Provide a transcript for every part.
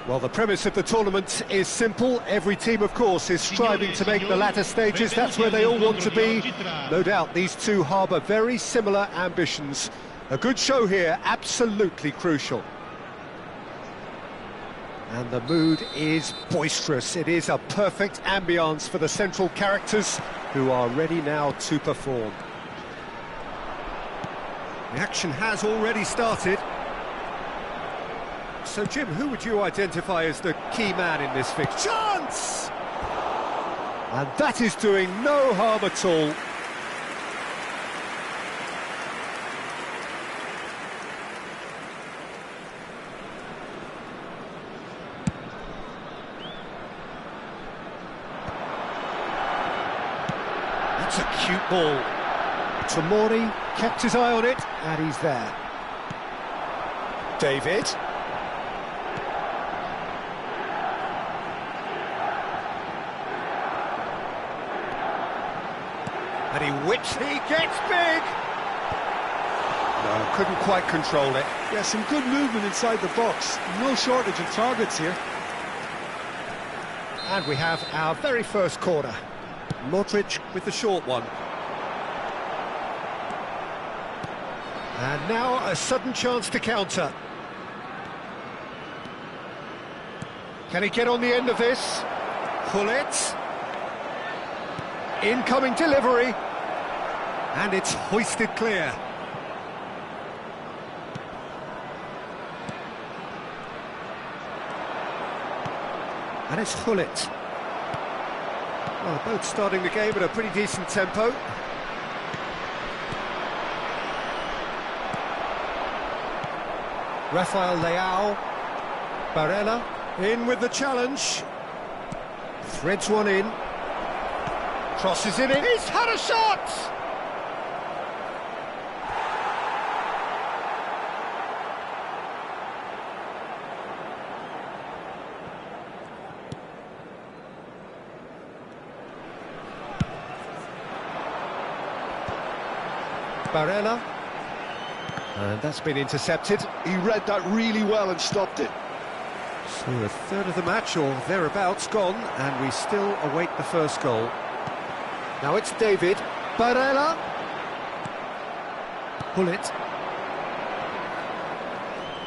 Well, the premise of the tournament is simple. Every team, of course, is striving to make the latter stages. That's where they all want to be. No doubt these two harbour very similar ambitions. A good show here, absolutely crucial. And the mood is boisterous. It is a perfect ambience for the central characters who are ready now to perform. The action has already started. So, Jim, who would you identify as the key man in this fixture? Chance! And that is doing no harm at all. That's a cute ball. Tomori kept his eye on it, and he's there. David. And he whips, he gets big! No, couldn't quite control it. Yeah, some good movement inside the box. No shortage of targets here. And we have our very first corner. Modric with the short one. And now a sudden chance to counter. Can he get on the end of this? Pull it. Incoming delivery. And it's hoisted clear. And it's Hullet. Well, both starting the game at a pretty decent tempo. Rafael Leao. Barella in with the challenge. Threads one in. Crosses it in. He's had a shot! Barella. And that's been intercepted. He read that really well and stopped it. So a third of the match, or thereabouts, gone, and we still await the first goal. Now it's David. Barella. Hullet.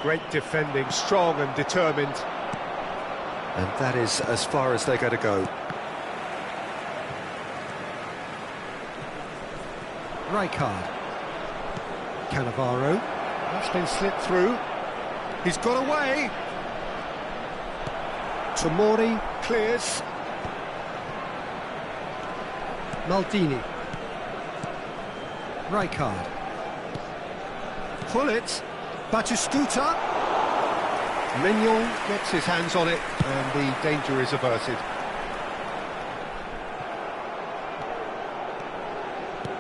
Great defending, strong and determined. And that is as far as they're going to go. Rijkaard. Cannavaro. That's been slipped through. He's got away. Tomori clears. Maldini. Rijkaard. Pull it. Batistuta. Mignon gets his hands on it, and the danger is averted.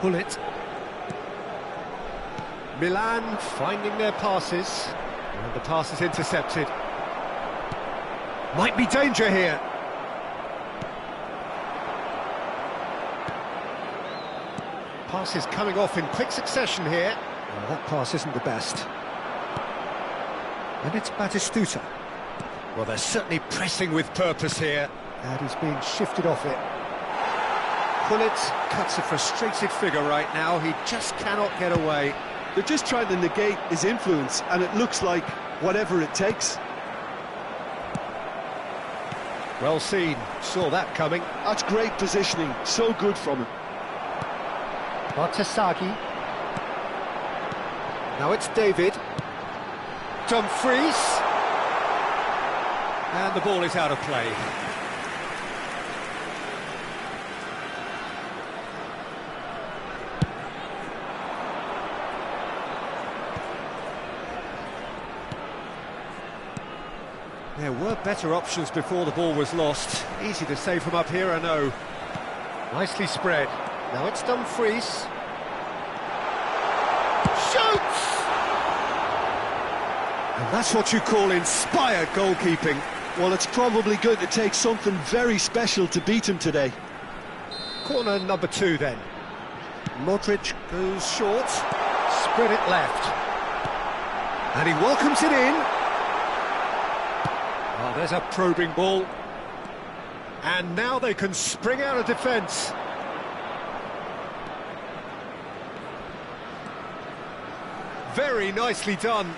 Pull it. Milan finding their passes, and the pass is intercepted. Might be danger here. Pass is coming off in quick succession here. Well, that pass isn't the best. And it's Batistuta. Well, they're certainly pressing with purpose here. And he's being shifted off it. Hullet cuts a frustrated figure right now. He just cannot get away. They're just trying to negate his influence, and it looks like whatever it takes. Well seen, saw that coming. That's great positioning, so good from him. Bartasagi. Now it's David. Dumfries. And the ball is out of play. There were better options before the ball was lost. Easy to save from up here, I know. Nicely spread. Now it's Dumfries. Shoots! And that's what you call inspired goalkeeping. Well, it's probably going to take something very special to beat him today. Corner number 2 then. Modric goes short. Spread it left. And he welcomes it in. Well, There's a probing ball. And now they can spring out of defence. Very nicely done.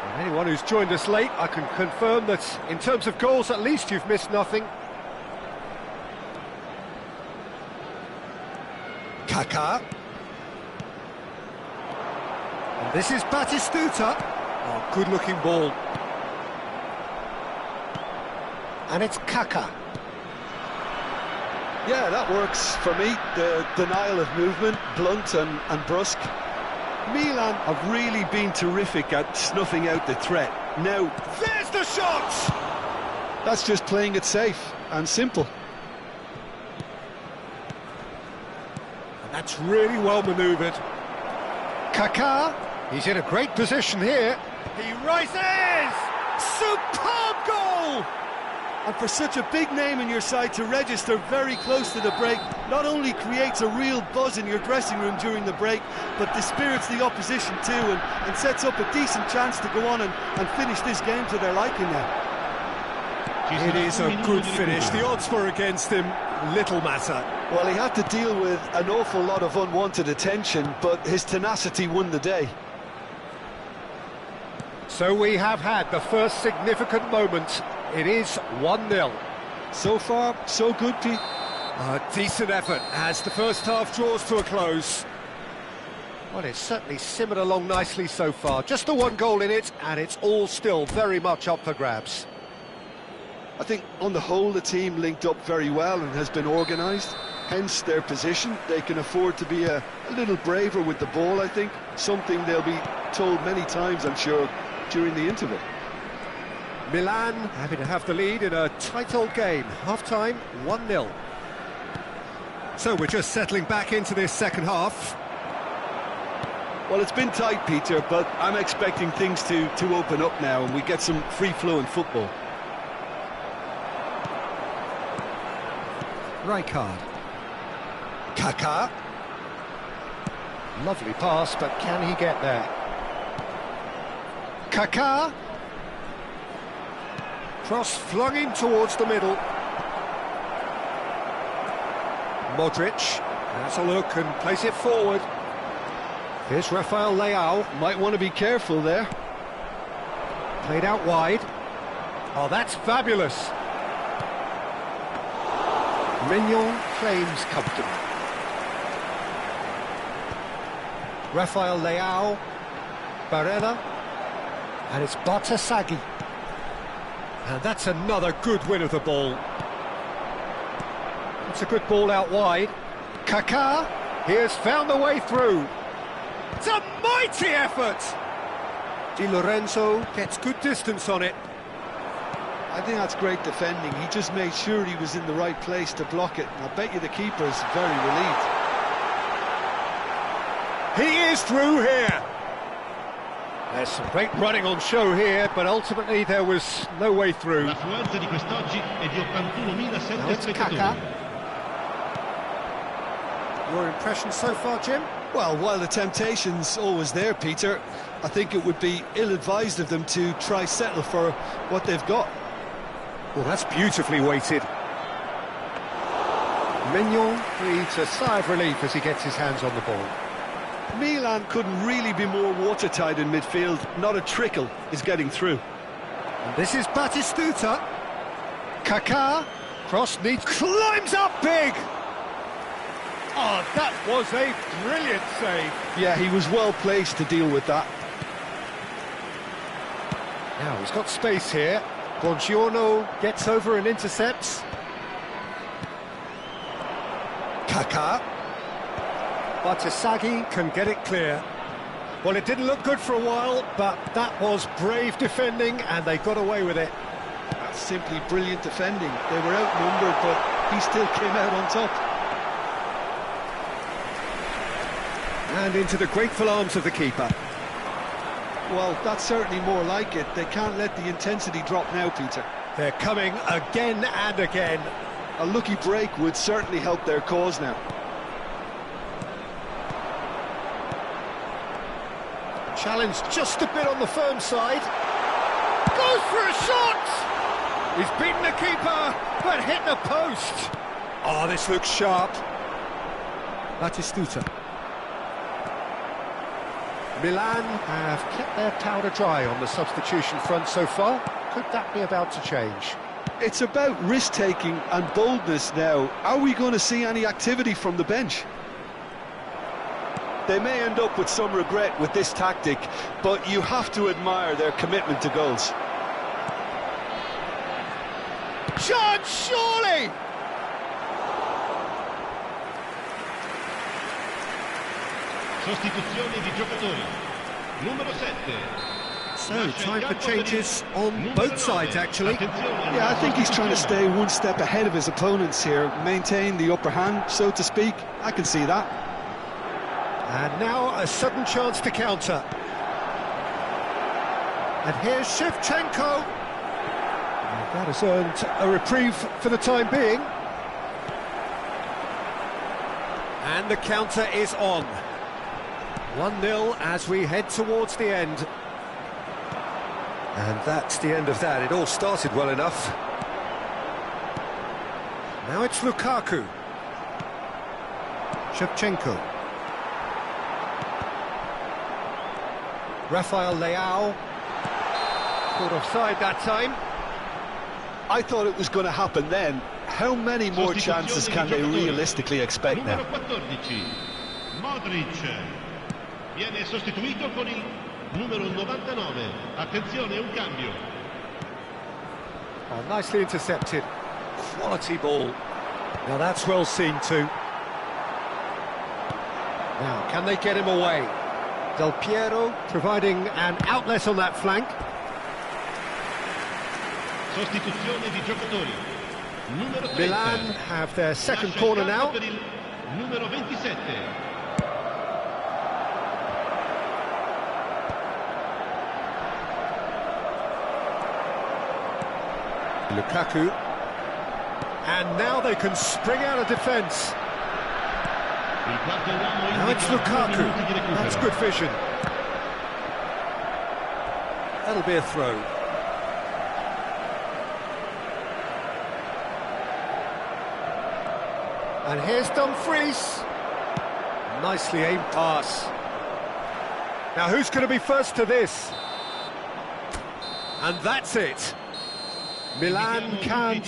And anyone who's joined us late, I can confirm that in terms of goals, at least you've missed nothing. Kaká. And this is Batistuta. Oh, good-looking ball. And it's Kaká. Yeah, that works for me. The denial of movement, blunt and brusque. Milan have really been terrific at snuffing out the threat. Now, there's the shot! That's just playing it safe and simple. And that's really well manoeuvred. Kaká, he's in a great position here. He rises! Superb goal! And for such a big name in your side to register very close to the break, not only creates a real buzz in your dressing room during the break, but dispirits the opposition too, and sets up a decent chance to go on and finish this game to their liking now. It is a good finish. The odds were against him, little matter. Well, he had to deal with an awful lot of unwanted attention, but his tenacity won the day. So we have had the first significant moment. It is 1-0. So far, so good, Pete. A decent effort as the first half draws to a close. Well, it's certainly simmered along nicely so far. Just the one goal in it, and it's all still very much up for grabs. I think, on the whole, the team linked up very well and has been organised. Hence their position. They can afford to be a little braver with the ball, I think. Something they'll be told many times, I'm sure, during the interval. Milan happy to have the lead in a tight old game. Half-time, 1-0. So we're just settling back into this second half. Well, it's been tight, Peter, but I'm expecting things to open up now and we get some free-flowing football. Rijkaard. Kaká. Lovely pass, but can he get there? Kaká. Cross flung in towards the middle. Modric has a look and plays it forward. Here's Rafael Leao. Might want to be careful there. Played out wide. Oh, that's fabulous. Mignon claims comfortable. Rafael Leao. Barella. And it's Batasagi. And that's another good win of the ball. It's a good ball out wide. Kaká, he has found the way through. It's a mighty effort! Di Lorenzo gets good distance on it. I think that's great defending. He just made sure he was in the right place to block it. And I bet you the keeper's very relieved. He is through here. There's some great running on show here, but ultimately there was no way through. Now it's Kaká. Your impression so far, Jim? Well, while the temptation's always there, Peter, I think it would be ill-advised of them to try settle for what they've got. Well, that's beautifully weighted. Mignon breathes a sigh of relief as he gets his hands on the ball. Milan couldn't really be more watertight in midfield. Not a trickle is getting through. And this is Batistuta. Kaká. Cross needs... climbs up big! Oh, that was a brilliant save. Yeah, he was well placed to deal with that. Now, he's got space here. Buongiorno gets over and intercepts. Kaká. Batasagi can get it clear. Well, it didn't look good for a while, but that was brave defending, and they got away with it. That's simply brilliant defending. They were outnumbered, but he still came out on top. And into the grateful arms of the keeper. Well, that's certainly more like it. They can't let the intensity drop now, Peter. They're coming again and again. A lucky break would certainly help their cause now. Challenge just a bit on the firm side. Goes for a shot! He's beaten the keeper, but hit the post. Oh, this looks sharp. Batistuta. Milan have kept their powder dry on the substitution front so far. Could that be about to change? It's about risk-taking and boldness now. Are we going to see any activity from the bench? They may end up with some regret with this tactic, but you have to admire their commitment to goals. Chance, surely! Sostituzione di giocatori. Numero 7. So, time for changes on both sides, actually. Yeah, I think he's trying to stay one step ahead of his opponents here, maintain the upper hand, so to speak. I can see that. And now a sudden chance to counter. And here's Shevchenko. And that has earned a reprieve for the time being. And the counter is on. 1-0 as we head towards the end. And that's the end of that. It all started well enough. Now it's Lukaku. Shevchenko. Rafael Leao. Caught offside that time. I thought it was going to happen then. How many more chances can they realistically expect now? Numero 14. Modric. Viene sostituito con il numero 99. Attenzione, un cambio. Oh, nicely intercepted. Quality ball. Now that's well seen too. Now, can they get him away? Del Piero providing an outlet on that flank. Sostituzione di giocatori. Numero 30. Milan have their second corner now. Per il numero 27. Lukaku. And now they can spring out of defence. Now it's Lukaku. That's good vision. That'll be a throw. And here's Dumfries. Nicely aimed pass. Now who's going to be first to this? And that's it. Milan can't